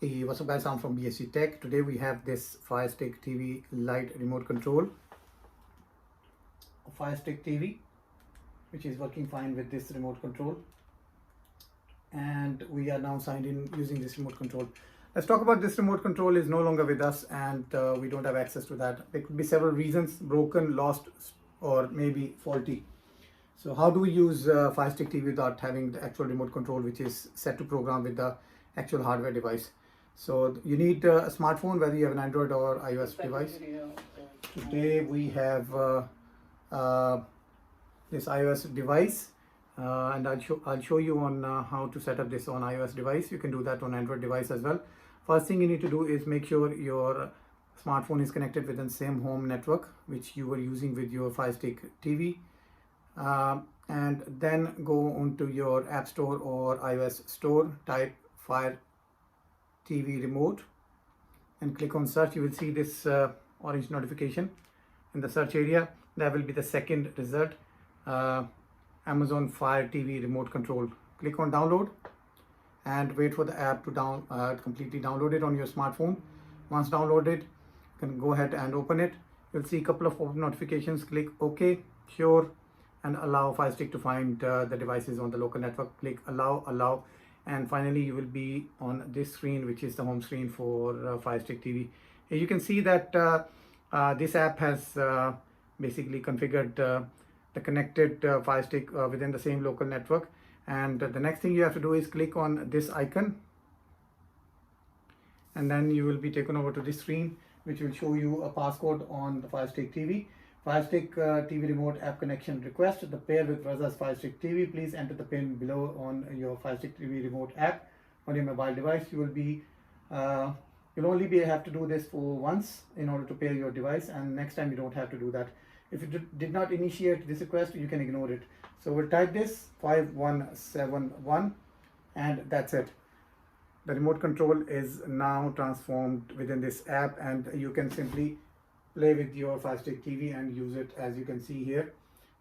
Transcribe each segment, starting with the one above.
Hey, what's up guys, I'm from BSc Tech. Today we have this FireStick TV Lite remote control. A FireStick TV which is working fine with this remote control. And we are now signed in using this remote control. Let's talk about this remote control is no longer with us and we don't have access to that. There could be several reasons: broken, lost, or maybe faulty. So how do we use FireStick TV without having the actual remote control which is set to program with the actual hardware device? So you need a smartphone, whether you have an Android or iOS device. Today we have this iOS device and I'll show you on how to set up this on iOS device. You can do that on Android device as well. First thing you need to do is make sure your smartphone is connected within the same home network which you were using with your FireStick TV. And then go onto your App Store or iOS Store, type FireTv remote and click on search. You will see this orange notification in the search area. That will be the second result, Amazon Fire TV remote control. Click on download and wait for the app to completely download it on your smartphone. Once downloaded, you can go ahead and open it. You'll see a couple of open notifications. Click OK, sure, and allow FireStick to find the devices on the local network. Click allow, and finally you will be on this screen, which is the home screen for FireStick TV. Here you can see that this app has basically configured the connected FireStick within the same local network. And the next thing you have to do is click on this icon, and then you will be taken over to this screen, which will show you a passcode on the FireStick TV. FireStick TV remote app connection request. The pair with Raza's FireStick TV. Please enter the pin below on your FireStick TV remote app on your mobile device. You will be you'll only have to do this for once in order to pair your device, and next time you don't have to do that. If you did not initiate this request, you can ignore it. So we'll type this 5171 and that's it. The remote control is now transformed within this app, and you can simply play with your FireStick TV and use it. As you can see here,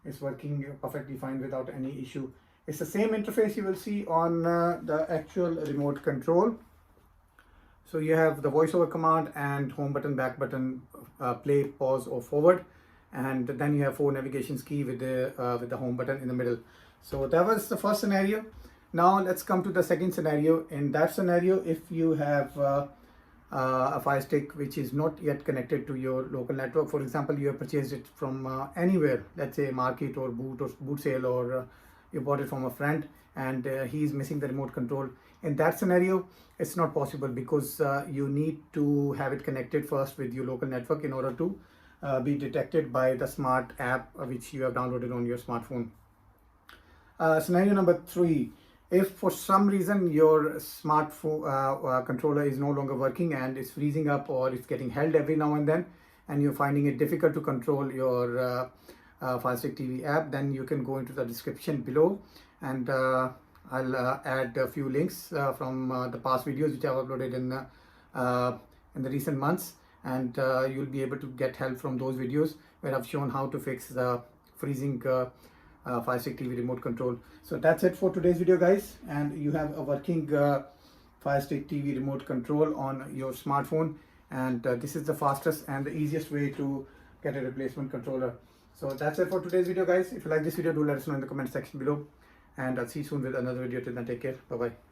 it's working perfectly fine without any issue. It's the same interface you will see on the actual remote control. So you have the voiceover command and home button, back button, play, pause, or forward, and then you have 4 navigations key with the home button in the middle. So that was the first scenario. Now let's come to the second scenario. In that scenario, if you have a FireStick which is not yet connected to your local network, for example, you have purchased it from anywhere, let's say market or boot sale, or you bought it from a friend, and he's missing the remote control. In that scenario, it's not possible because you need to have it connected first with your local network in order to be detected by the smart app which you have downloaded on your smartphone. Scenario number 3. If for some reason your smartphone controller is no longer working and it's freezing up, or it's getting held every now and then, and you're finding it difficult to control your FireStick TV app, then you can go into the description below, and I'll add a few links from the past videos which I've uploaded in the recent months, and you'll be able to get help from those videos where I've shown how to fix the freezing FireStick TV remote control. So that's it for today's video, guys, and you have a working FireStick TV remote control on your smartphone, and this is the fastest and the easiest way to get a replacement controller. So that's it for today's video, guys. If you like this video, do let us know in the comment section below, and I'll see you soon with another video. Till then, take care. Bye bye.